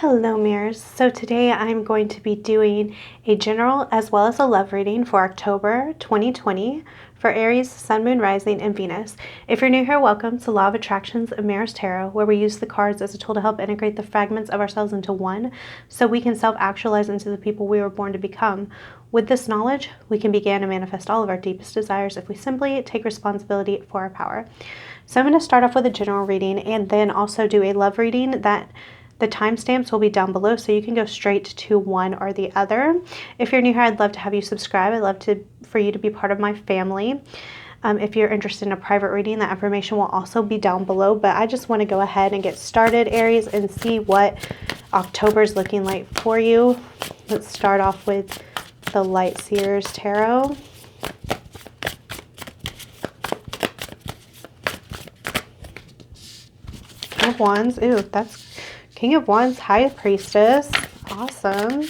Hello mirrors. So today I'm going to be doing a general as well as a love reading for October 2020 for Aries, Sun, Moon, Rising, and Venus. If you're new here, welcome to Law of Attractions and Mirrors Tarot, where we use the cards as a tool to help integrate the fragments of ourselves into one so we can self-actualize into the people we were born to become. With this knowledge, we can begin to manifest all of our deepest desires if we simply take responsibility for our power. So I'm going to start off with a general reading and then also do a love reading that the timestamps will be down below, so you can go straight to one or the other. If you're new here, I'd love to have you subscribe. I'd love for you to be part of my family. If you're interested in a private reading, that information will also be down below. But I just want to go ahead and get started, Aries, and see what October is looking like for you. Let's start off with the Light Seers Tarot. King of Wands. Ooh, that's King of Wands, High Priestess. Awesome.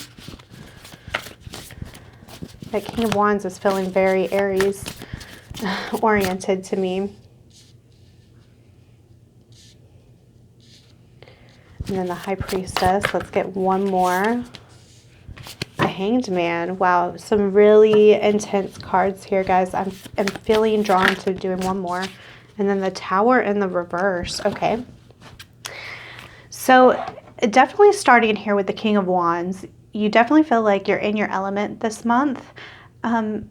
That King of Wands is feeling very Aries oriented to me. And then the High Priestess. Let's get one more. The Hanged Man. Wow, some really intense cards here, guys. I'm feeling drawn to doing one more. And then the Tower in the reverse. Okay. So definitely starting here with the King of Wands, you definitely feel like you're in your element this month. And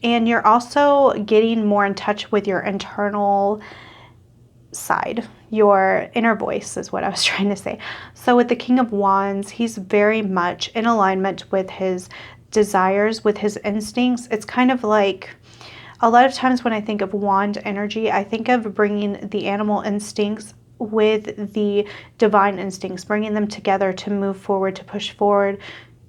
you're also getting more in touch with your internal side. Your inner voice is what I was trying to say. So with the King of Wands, he's very much in alignment with his desires, with his instincts. It's kind of like a lot of times when I think of wand energy, I think of bringing the animal instincts with the divine instincts, bringing them together to move forward, to push forward,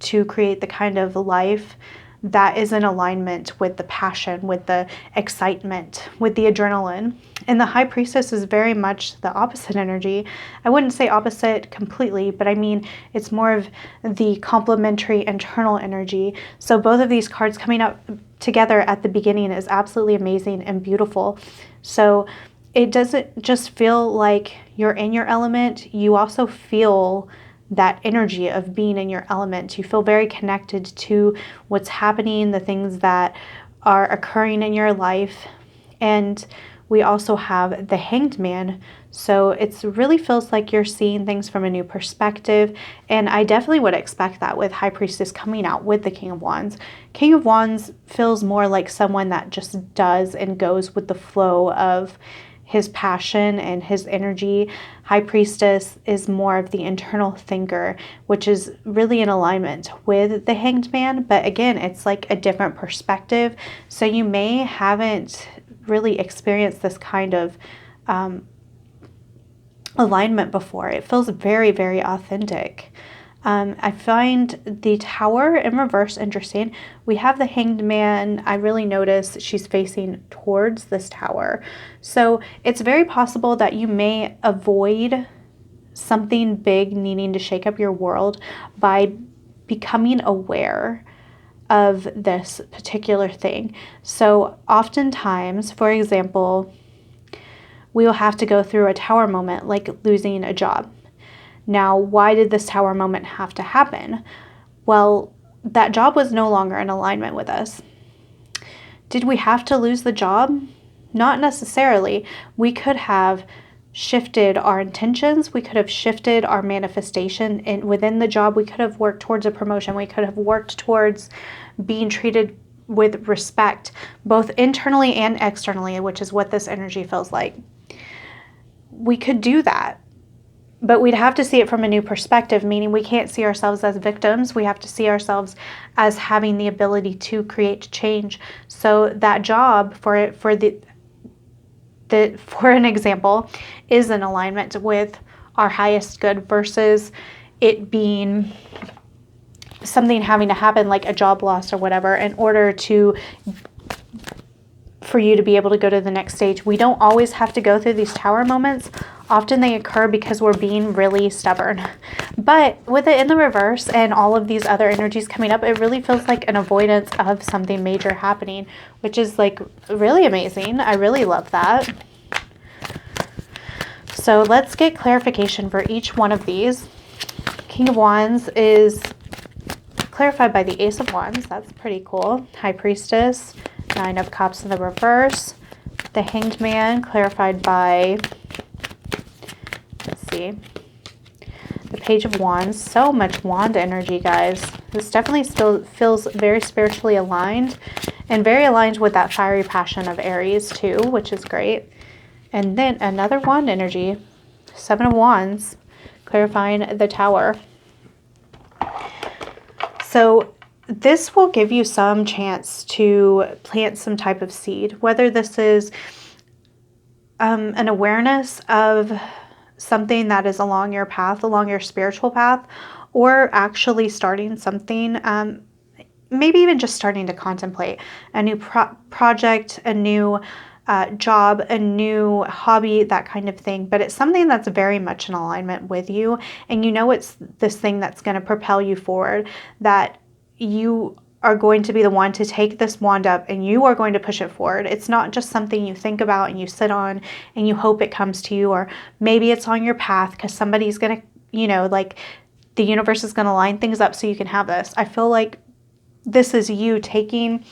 to create the kind of life that is in alignment with the passion, with the excitement, with the adrenaline. And the High Priestess is very much the opposite energy. I wouldn't say opposite completely, but I mean, it's more of the complementary internal energy. So both of these cards coming up together at the beginning is absolutely amazing and beautiful. So it doesn't just feel like you're in your element. You also feel that energy of being in your element. You feel very connected to what's happening, the things that are occurring in your life. And we also have the Hanged Man. So it really feels like you're seeing things from a new perspective. And I definitely would expect that with High Priestess coming out with the King of Wands. King of Wands feels more like someone that just does and goes with the flow of his passion and his energy. High Priestess is more of the internal thinker, which is really in alignment with the Hanged Man. But again, it's like a different perspective. So you may haven't really experienced this kind of alignment before. It feels very, very authentic. I find the Tower in reverse interesting. We have the Hanged Man. I really notice she's facing towards this tower. So it's very possible that you may avoid something big needing to shake up your world by becoming aware of this particular thing. So oftentimes, for example, we will have to go through a tower moment like losing a job. Now, why did this tower moment have to happen? Well, that job was no longer in alignment with us. Did we have to lose the job? Not necessarily. We could have shifted our intentions. We could have shifted our manifestation within the job. We could have worked towards a promotion. We could have worked towards being treated with respect, both internally and externally, which is what this energy feels like. We could do that. But we'd have to see it from a new perspective, meaning we can't see ourselves as victims. We have to see ourselves as having the ability to create change. So that job, for an example, is in alignment with our highest good versus it being something having to happen like a job loss or whatever in order for you to be able to go to the next stage. We don't always have to go through these tower moments. Often they occur because we're being really stubborn. But with it in the reverse and all of these other energies coming up, it really feels like an avoidance of something major happening, which is like really amazing. I really love that. So let's get clarification for each one of these. King of Wands is clarified by the Ace of Wands. That's pretty cool. High Priestess, Nine of Cups in the reverse. The Hanged Man clarified by, let's see, the Page of Wands. So much wand energy, guys. This definitely still feels very spiritually aligned and very aligned with that fiery passion of Aries too, which is great. And then another wand energy, Seven of Wands, clarifying the Tower. So this will give you some chance to plant some type of seed, whether this is an awareness of something that is along your path, along your spiritual path, or actually starting something, maybe even just starting to contemplate a new project, a new job, a new hobby, that kind of thing. But it's something that's very much in alignment with you, and you know it's this thing that's going to propel you forward, that you are going to be the one to take this wand up and you are going to push it forward. It's not just something you think about and you sit on and you hope it comes to you, or maybe it's on your path because somebody's going to, you know, like the universe is going to line things up so you can have this. I feel like this is you taking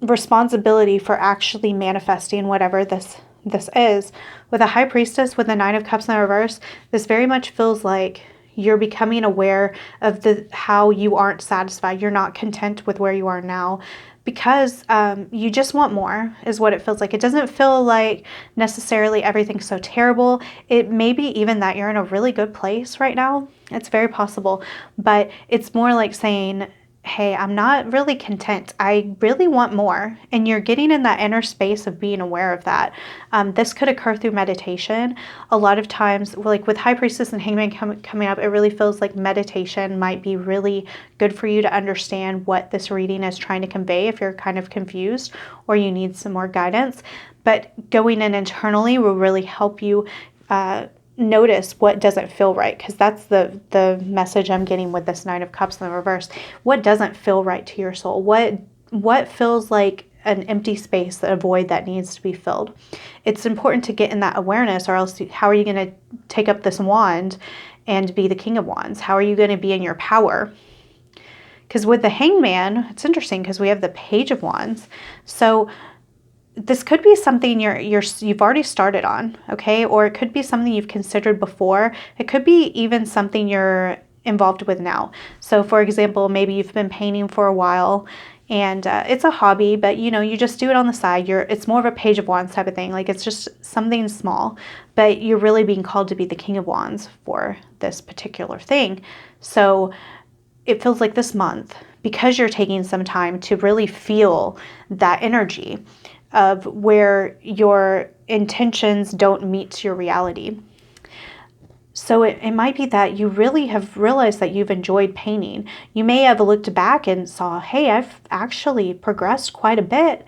responsibility for actually manifesting whatever this is. With a High Priestess, with the Nine of Cups in the reverse, this very much feels like you're becoming aware of how you aren't satisfied. You're not content with where you are now because you just want more, is what it feels like. It doesn't feel like necessarily everything's so terrible. It may be even that you're in a really good place right now. It's very possible, but it's more like saying, hey, I'm not really content. I really want more. And you're getting in that inner space of being aware of that. This could occur through meditation. A lot of times, like with High Priestess and Hangman coming up, it really feels like meditation might be really good for you to understand what this reading is trying to convey if you're kind of confused or you need some more guidance. But going in internally will really help you notice what doesn't feel right, because that's the message I'm getting with this Nine of Cups in the reverse. What doesn't feel right to your soul? What feels like an empty space, a void that needs to be filled? It's important to get in that awareness, or else how are you going to take up this wand and be the King of Wands? How are you going to be in your power? Because with the Hangman, it's interesting because we have the Page of Wands. So this could be something you've already started on, okay? Or it could be something you've considered before. It could be even something you're involved with now. So for example, maybe you've been painting for a while and it's a hobby, but you know, you just do it on the side. It's more of a Page of Wands type of thing. Like it's just something small, but you're really being called to be the King of Wands for this particular thing. So it feels like this month, because you're taking some time to really feel that energy of where your intentions don't meet your reality. So it might be that you really have realized that you've enjoyed painting. You may have looked back and saw, hey, I've actually progressed quite a bit,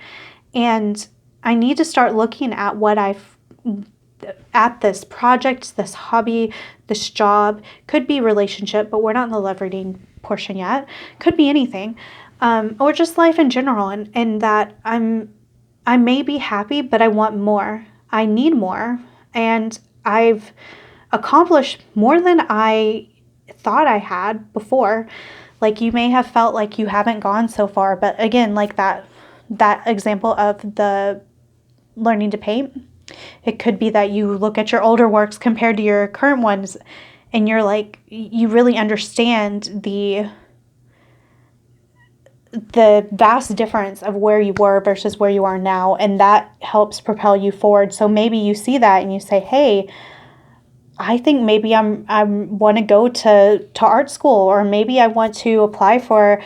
and I need to start looking at at this project, this hobby, this job. Could be relationship, but we're not in the love reading portion yet. Could be anything, or just life in general, and that I may be happy, but I want more. I need more. And I've accomplished more than I thought I had before. Like you may have felt like you haven't gone so far, but again, like that example of the learning to paint, it could be that you look at your older works compared to your current ones and you're like, you really understand the vast difference of where you were versus where you are now, and that helps propel you forward. So maybe you see that and you say, hey, I think maybe I want to go to art school, or maybe I want to apply for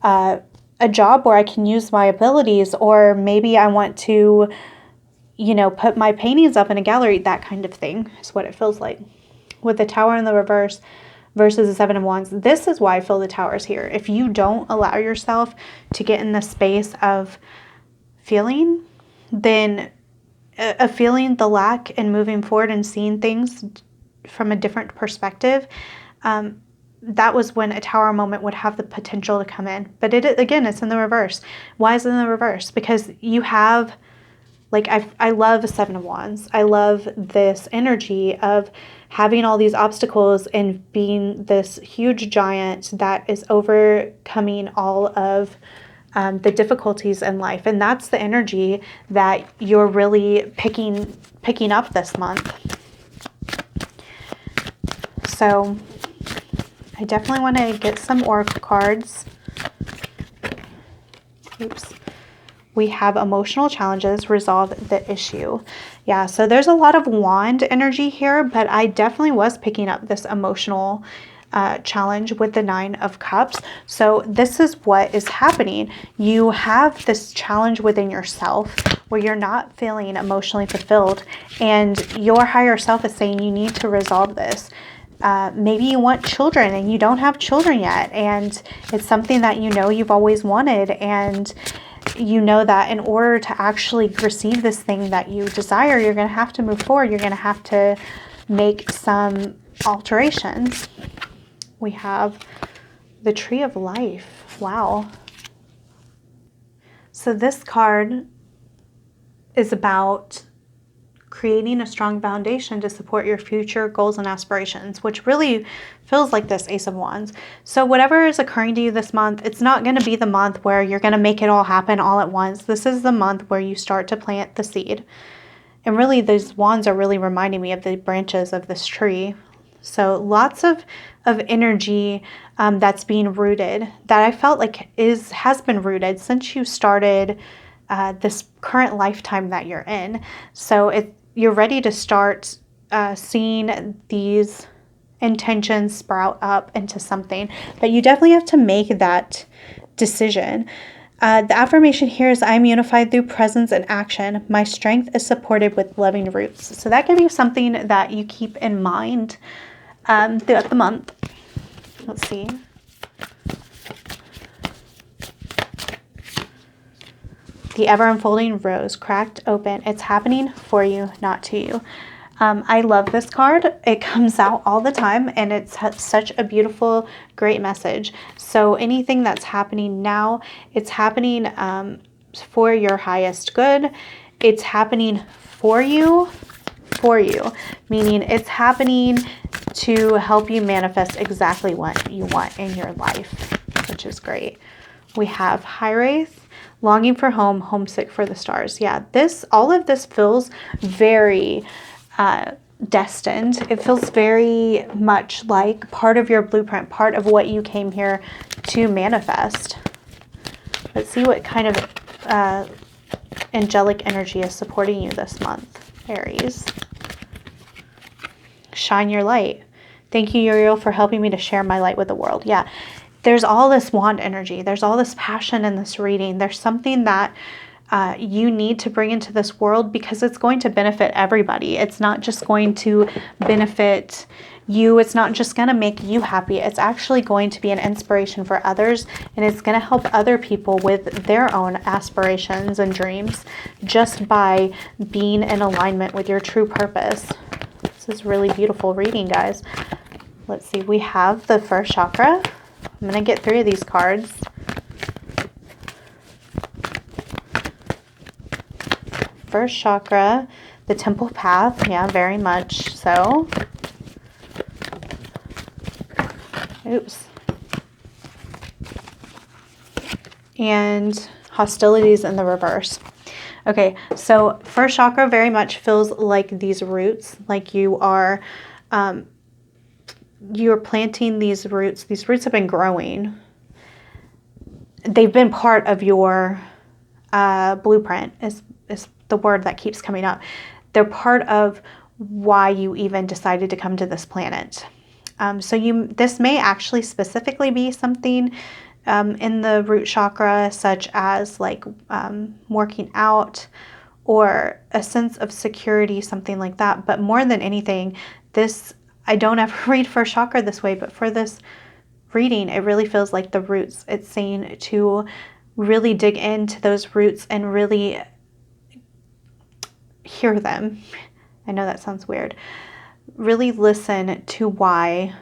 a job where I can use my abilities, or maybe I want to, you know, put my paintings up in a gallery. That kind of thing is what it feels like. With the Tower in the reverse versus the Seven of Wands, this is why I feel the Tower is here. If you don't allow yourself to get in the space of feeling, then feeling the lack and moving forward and seeing things from a different perspective, that was when a Tower moment would have the potential to come in. But again, it's in the reverse. Why is it in the reverse? Because you have Like I love Seven of Wands. I love this energy of having all these obstacles and being this huge giant that is overcoming all of the difficulties in life. And that's the energy that you're really picking up this month. So I definitely want to get some oracle cards. Oops. We have emotional challenges, resolve the issue. Yeah, so there's a lot of wand energy here, but I definitely was picking up this emotional challenge with the Nine of Cups. So this is what is happening. You have this challenge within yourself where you're not feeling emotionally fulfilled, and your higher self is saying you need to resolve this. Maybe you want children and you don't have children yet, and it's something that you know you've always wanted, and you know that in order to actually receive this thing that you desire, you're going to have to move forward. You're going to have to make some alterations. We have the Tree of Life. Wow. So this card is about creating a strong foundation to support your future goals and aspirations, which really feels like this Ace of Wands. So whatever is occurring to you this month, it's not going to be the month where you're going to make it all happen all at once. This is the month where you start to plant the seed. And really, those wands are really reminding me of the branches of this tree. So lots of energy that's being rooted, that I felt like has been rooted since you started this current lifetime that you're in. So you're ready to start seeing these intentions sprout up into something, but you definitely have to make that decision. The affirmation here is, I am unified through presence and action. My strength is supported with loving roots. So that can be something that you keep in mind throughout the month. Let's see. The ever-unfolding rose, cracked open. It's happening for you, not to you. I love this card. It comes out all the time, and it's such a beautiful, great message. So anything that's happening now, it's happening for your highest good. It's happening for you, meaning it's happening to help you manifest exactly what you want in your life, which is great. We have High Wraith, longing for home, homesick for the stars. Yeah, all of this feels very destined. It feels very much like part of your blueprint, part of what you came here to manifest. Let's see what kind of angelic energy is supporting you this month, Aries. Shine your light. Thank you, Uriel, for helping me to share my light with the world. Yeah. There's all this wand energy. There's all this passion in this reading. There's something that you need to bring into this world because it's going to benefit everybody. It's not just going to benefit you. It's not just going to make you happy. It's actually going to be an inspiration for others, and it's going to help other people with their own aspirations and dreams just by being in alignment with your true purpose. This is really beautiful reading, guys. Let's see. We have the first chakra. I'm going to get 3 of these cards. First chakra, the temple path. Yeah, very much so. Oops. And hostilities in the reverse. Okay, so first chakra very much feels like these roots, like you're planting these roots. These roots have been growing. They've been part of your blueprint is the word that keeps coming up. They're part of why you even decided to come to this planet. So this may actually specifically be something in the root chakra, such as like working out or a sense of security, something like that. But more than anything, I don't ever read first chakra this way, but for this reading, it really feels like the roots. It's saying to really dig into those roots and really hear them. I know that sounds weird. Really listen to why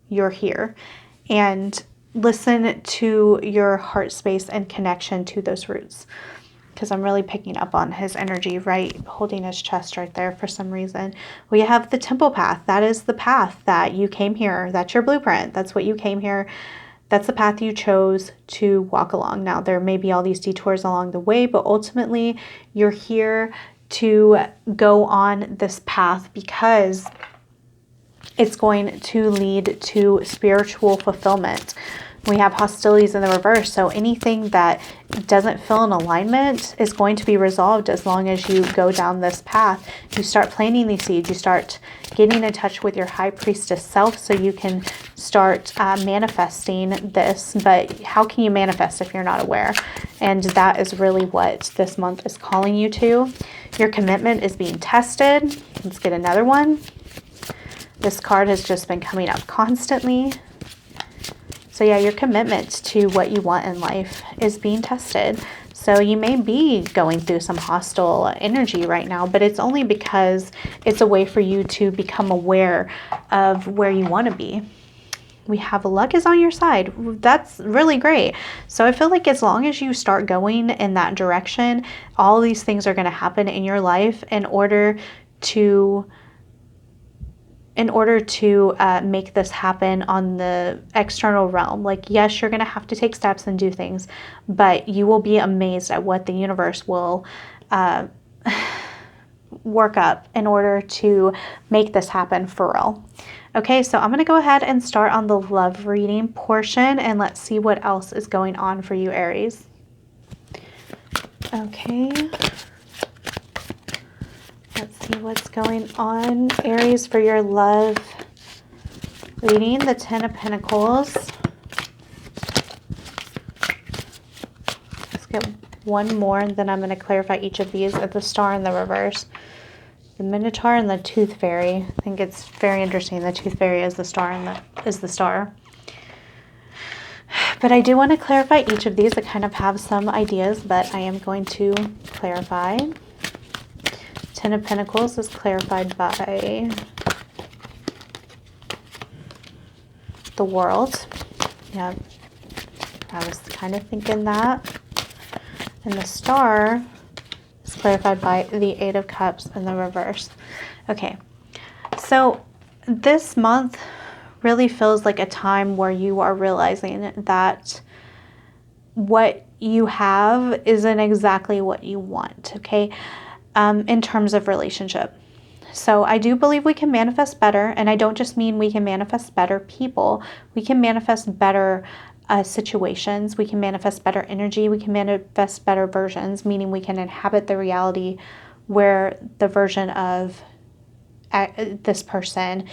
you're here and listen to your heart space and connection to those roots. because I'm really picking up on his energy, right? Holding his chest right there for some reason. We have the temple path. That is the path that you came here. That's your blueprint. That's what you came here. That's the path you chose to walk along. Now, there may be all these detours along the way, but ultimately you're here to go on this path because it's going to lead to spiritual fulfillment. We have hostilities in the reverse, so anything that doesn't feel in alignment is going to be resolved as long as you go down this path. You start planting these seeds. You start getting in touch with your high priestess self so you can start manifesting this. But how can you manifest if you're not aware? And that is really what this month is calling you to. Your commitment is being tested. Let's get another one. This card has just been coming up constantly. So yeah, your commitment to what you want in life is being tested. So you may be going through some hostile energy right now, but it's only because it's a way for you to become aware of where you want to be. We have luck is on your side. That's really great. So I feel like as long as you start going in that direction, all these things are going to happen in your life in order to make this happen on the external realm. Like, yes, you're going to have to take steps and do things, but you will be amazed at what the universe will work up in order to make this happen for real. Okay, so I'm going to go ahead and start on the love reading portion, and let's see what else is going on for you, Aries. Okay. Let's see what's going on, Aries, for your love reading. The Ten of Pentacles. Let's get one more, and then I'm going to clarify each of these. The Star in the reverse. The Minotaur and the Tooth Fairy. I think it's very interesting. The Tooth Fairy is the star and is the star. But I do want to clarify each of these. I kind of have some ideas, but I am going to clarify. Ten of Pentacles is clarified by the World. Yeah, I was kind of thinking that. And the Star is clarified by the Eight of Cups in the reverse. Okay, so this month really feels like a time where you are realizing that what you have isn't exactly what you want, okay? In terms of relationship. So I do believe we can manifest better, and I don't just mean we can manifest better people. We can manifest better situations. We can manifest better energy. We can manifest better versions, meaning we can inhabit the reality where the version of this person,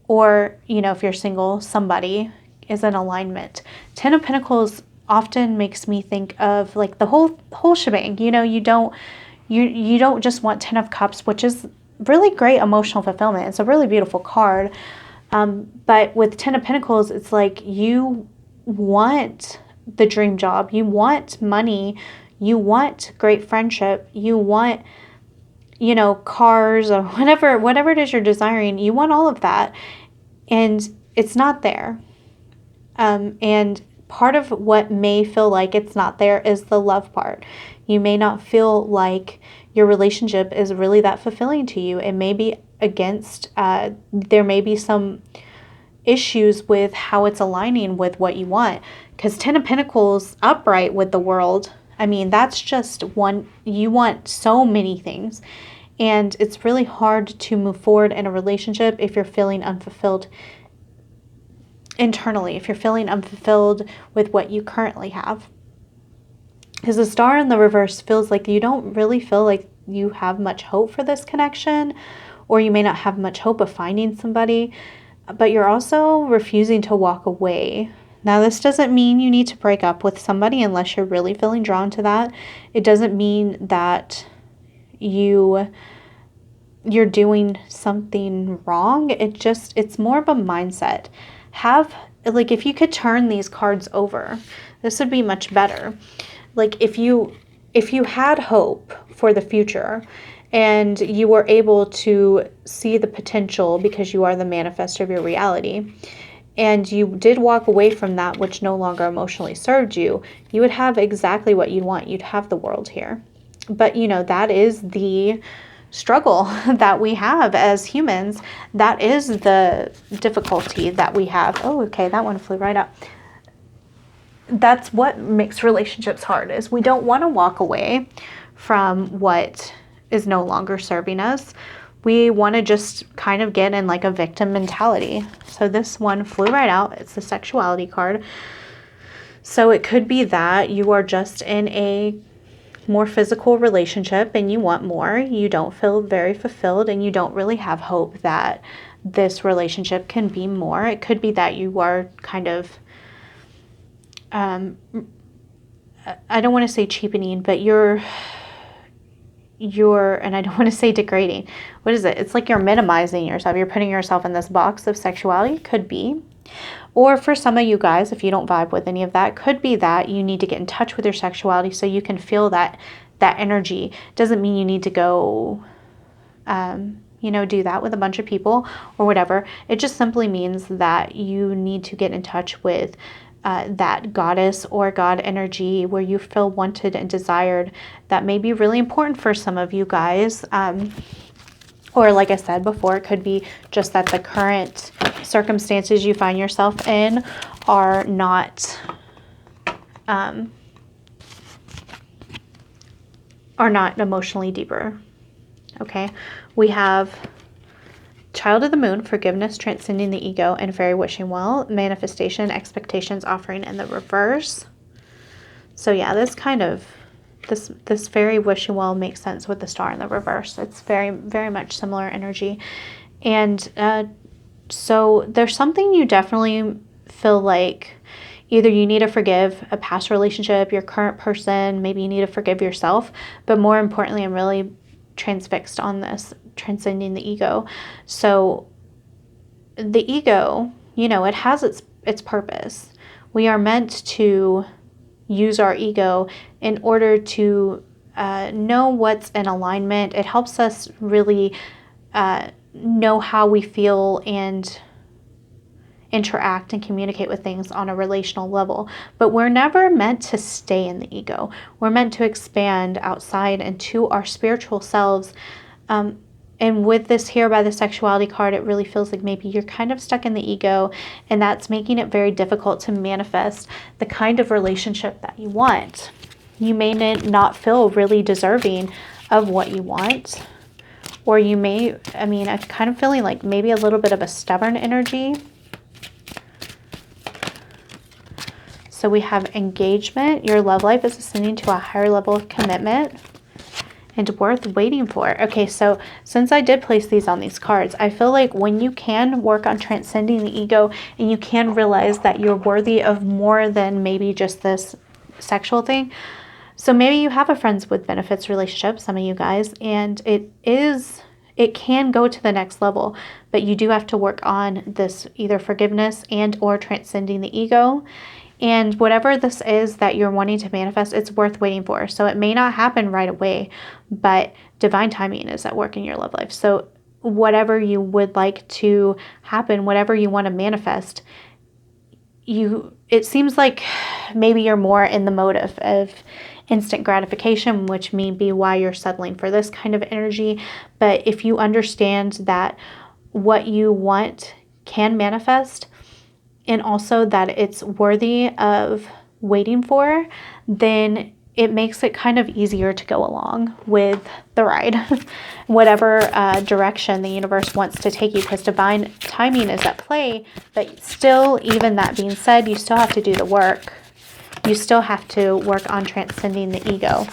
or, you know, if you're single, somebody is in alignment. Ten of Pentacles often makes me think of like the whole shebang. You know, you don't just want Ten of Cups, which is really great emotional fulfillment. It's a really beautiful card. But with Ten of Pentacles, it's like you want the dream job. You want money. You want great friendship. You want, you know, cars or whatever it is you're desiring. You want all of that. And it's not there. And part of what may feel like it's not there is the love part. You may not feel like your relationship is really that fulfilling to you. It may be against, there may be some issues with how it's aligning with what you want. Because Ten of Pentacles upright with the World, I mean, that's just one, you want so many things. And it's really hard to move forward in a relationship if you're feeling unfulfilled internally, if you're feeling unfulfilled with what you currently have. Because the Star in the reverse feels like you don't really feel like you have much hope for this connection, or you may not have much hope of finding somebody, but you're also refusing to walk away. Now, this doesn't mean you need to break up with somebody unless you're really feeling drawn to that. It doesn't mean that you're doing something wrong. It's more of a mindset. Like, if you could turn these cards over, this would be much better. Like, if you had hope for the future and you were able to see the potential because you are the manifestor of your reality, and you did walk away from that which no longer emotionally served you, you would have exactly what you'd want. You'd have the world here. But, you know, that is the struggle that we have as humans. That is the difficulty that we have. Oh, okay, that one flew right up. That's what makes relationships hard, is we don't want to walk away from what is no longer serving us. We want to just kind of get in like a victim mentality. So this one flew right out. It's the sexuality card. So it could be that you are just in a more physical relationship and you want more. You don't feel very fulfilled and you don't really have hope that this relationship can be more. It could be that you are kind of I don't want to say cheapening, but you're, and I don't want to say degrading. What is it? It's like you're minimizing yourself. You're putting yourself in this box of sexuality. Could be. Or for some of you guys, if you don't vibe with any of that, could be that you need to get in touch with your sexuality so you can feel that energy. Doesn't mean you need to go, do that with a bunch of people or whatever. It just simply means that you need to get in touch with that goddess or God energy where you feel wanted and desired. That may be really important for some of you guys. Or like I said before, it could be just that the current circumstances you find yourself in are not emotionally deeper. Okay, we have Child of the Moon, forgiveness, transcending the ego, and fairy wishing well, manifestation, expectations, offering in the reverse. So yeah, this kind of, this fairy wishing well makes sense with the star in the reverse. It's very, very much similar energy. And so there's something you definitely feel like either you need to forgive a past relationship, your current person, maybe you need to forgive yourself. But more importantly, I'm really transfixed on this, transcending the ego. So the ego, it has its purpose. We are meant to use our ego in order to know what's in alignment. It helps us really know how we feel and interact and communicate with things on a relational level. But we're never meant to stay in the ego. We're meant to expand outside into our spiritual selves. And with this here by the sexuality card, it really feels like maybe you're kind of stuck in the ego, and that's making it very difficult to manifest the kind of relationship that you want. You may not feel really deserving of what you want, or you may, I'm kind of feeling like maybe a little bit of a stubborn energy. So we have engagement. Your love life is ascending to a higher level of commitment and worth waiting for. Okay, so since I did place these on these cards, I feel like when you can work on transcending the ego and you can realize that you're worthy of more than maybe just this sexual thing. So maybe you have a friends with benefits relationship, some of you guys, and it can go to the next level, but you do have to work on this either forgiveness and or transcending the ego. And whatever this is that you're wanting to manifest, it's worth waiting for. So it may not happen right away, but divine timing is at work in your love life. So whatever you would like to happen, whatever you want to manifest, it seems like maybe you're more in the mode of instant gratification, which may be why you're settling for this kind of energy. But if you understand that what you want can manifest, and also that it's worthy of waiting for, then it makes it kind of easier to go along with the ride, whatever direction the universe wants to take you, because divine timing is at play. But still, even that being said, you still have to do the work. You still have to work on transcending the ego.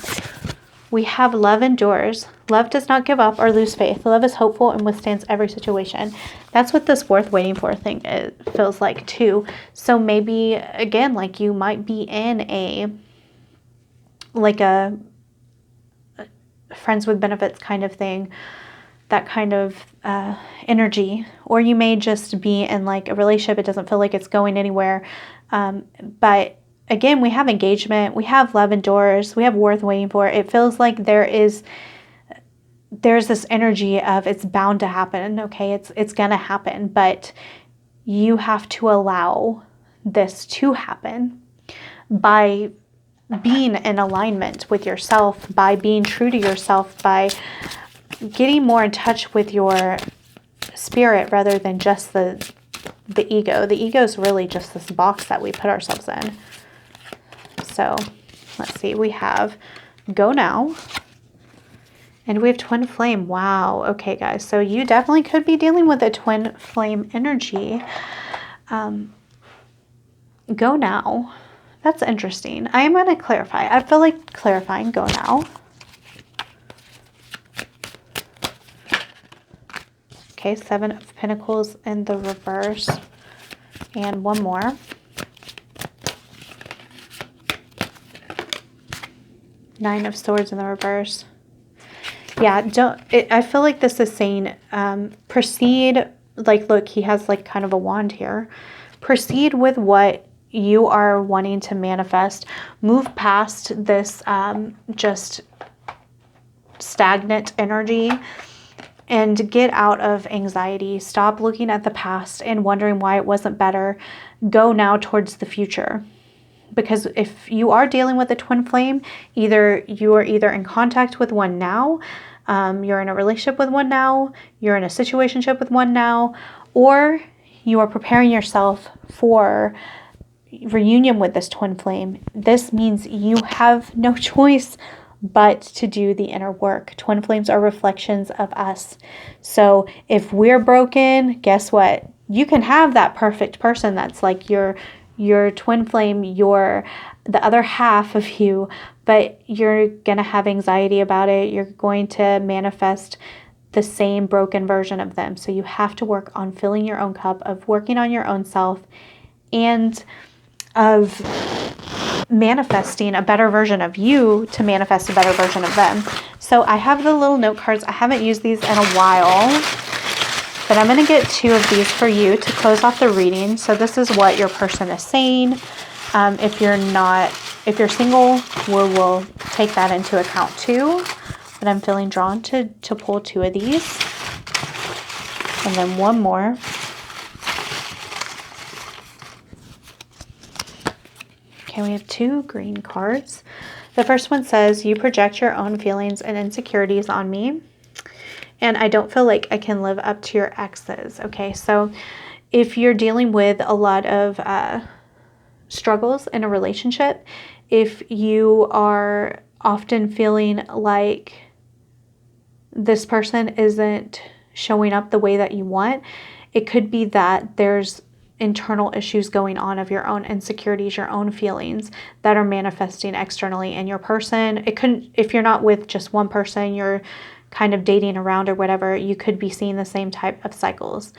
We have love endures. Love does not give up or lose faith. Love is hopeful and withstands every situation. That's what this worth waiting for thing feels like too. So maybe, again, like you might be in a friends with benefits kind of thing, that kind of energy. Or you may just be in like a relationship. It doesn't feel like it's going anywhere. But again, we have engagement, we have love endures, we have worth waiting for. It feels like there's this energy of it's bound to happen. Okay, it's gonna happen, but you have to allow this to happen by being in alignment with yourself, by being true to yourself, by getting more in touch with your spirit rather than just the ego. The ego is really just this box that we put ourselves in. So let's see, we have go now, and we have twin flame. Wow. Okay, guys. So you definitely could be dealing with a twin flame energy. Go now. That's interesting. I am going to clarify. I feel like clarifying go now. Okay, 7 of Pentacles in the reverse. And one more. Nine of Swords in the reverse. Yeah, I feel like this is saying proceed. Like, look, he has like kind of a wand here. Proceed with what you are wanting to manifest. Move past this just stagnant energy and get out of anxiety. Stop looking at the past and wondering why it wasn't better. Go now towards the future. Because if you are dealing with a twin flame, you are either in contact with one now, you're in a relationship with one now, you're in a situationship with one now, or you are preparing yourself for reunion with this twin flame. This means you have no choice but to do the inner work. Twin flames are reflections of us. So if we're broken, guess what? You can have that perfect person that's like your twin flame, the other half of you, but you're going to have anxiety about it. You're going to manifest the same broken version of them. So you have to work on filling your own cup, of working on your own self, and of manifesting a better version of you to manifest a better version of them. So I have the little note cards. I haven't used these in a while, but I'm going to get 2 of these for you to close off the reading. So this is what your person is saying. If you're single, we'll take that into account too. But I'm feeling drawn to pull 2 of these. And then one more. Okay, we have 2 green cards. The first one says, you project your own feelings and insecurities on me, and I don't feel like I can live up to your exes. Okay, so if you're dealing with a lot of struggles in a relationship, if you are often feeling like this person isn't showing up the way that you want, it could be that there's internal issues going on of your own insecurities, your own feelings that are manifesting externally in your person. It couldn't, if you're not with just one person, you're kind of dating around or whatever, you could be seeing the same type of cycles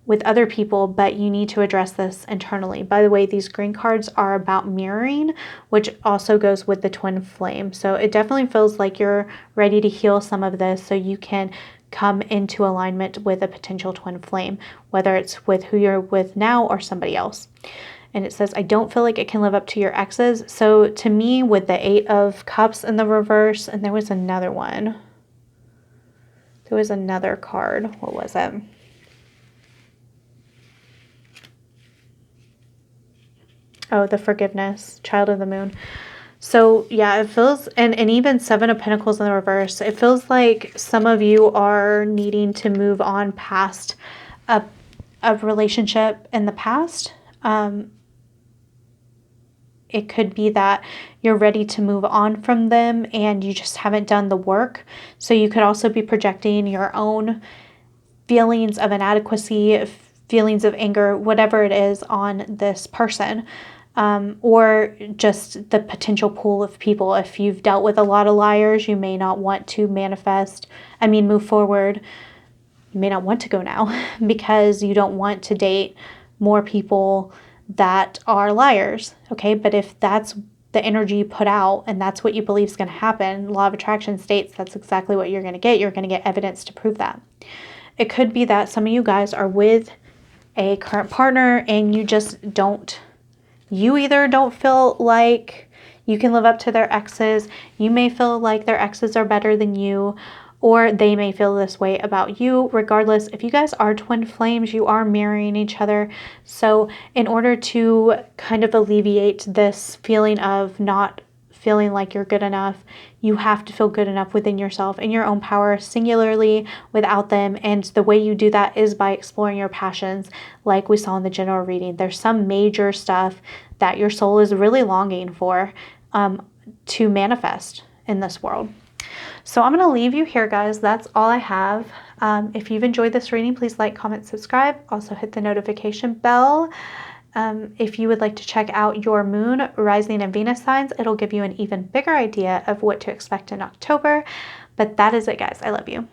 with other people, but you need to address this internally. By the way, these green cards are about mirroring, which also goes with the twin flame. So it definitely feels like you're ready to heal some of this so you can come into alignment with a potential twin flame, whether it's with who you're with now or somebody else. And it says, I don't feel like it can live up to your exes. So to me, with the 8 of Cups in the reverse, and there was another one. There was another card. What was it? Oh, the forgiveness, Child of the Moon. So yeah, it feels, and even 7 of Pentacles in the reverse, it feels like some of you are needing to move on past a relationship in the past. It could be that you're ready to move on from them and you just haven't done the work. So you could also be projecting your own feelings of inadequacy, feelings of anger, whatever it is, on this person. Or just the potential pool of people. If you've dealt with a lot of liars, you may not want to move forward. You may not want to go now because you don't want to date more people that are liars. Okay, but if that's the energy you put out and that's what you believe is going to happen, law of attraction states that's exactly what you're going to get. You're going to get evidence to prove that. It could be that some of you guys are with a current partner and you either don't feel like you can live up to their exes. You may feel like their exes are better than you, or they may feel this way about you. Regardless, if you guys are twin flames, you are mirroring each other. So in order to kind of alleviate this feeling of not feeling like you're good enough, you have to feel good enough within yourself, in your own power, singularly, without them. And the way you do that is by exploring your passions, like we saw in the general reading. There's some major stuff that your soul is really longing for to manifest in this world. So I'm going to leave you here, guys. That's all I have. If you've enjoyed this reading, please like, comment, subscribe. Also hit the notification bell. If you would like to check out your moon, rising, and Venus signs, it'll give you an even bigger idea of what to expect in October. But that is it, guys. I love you.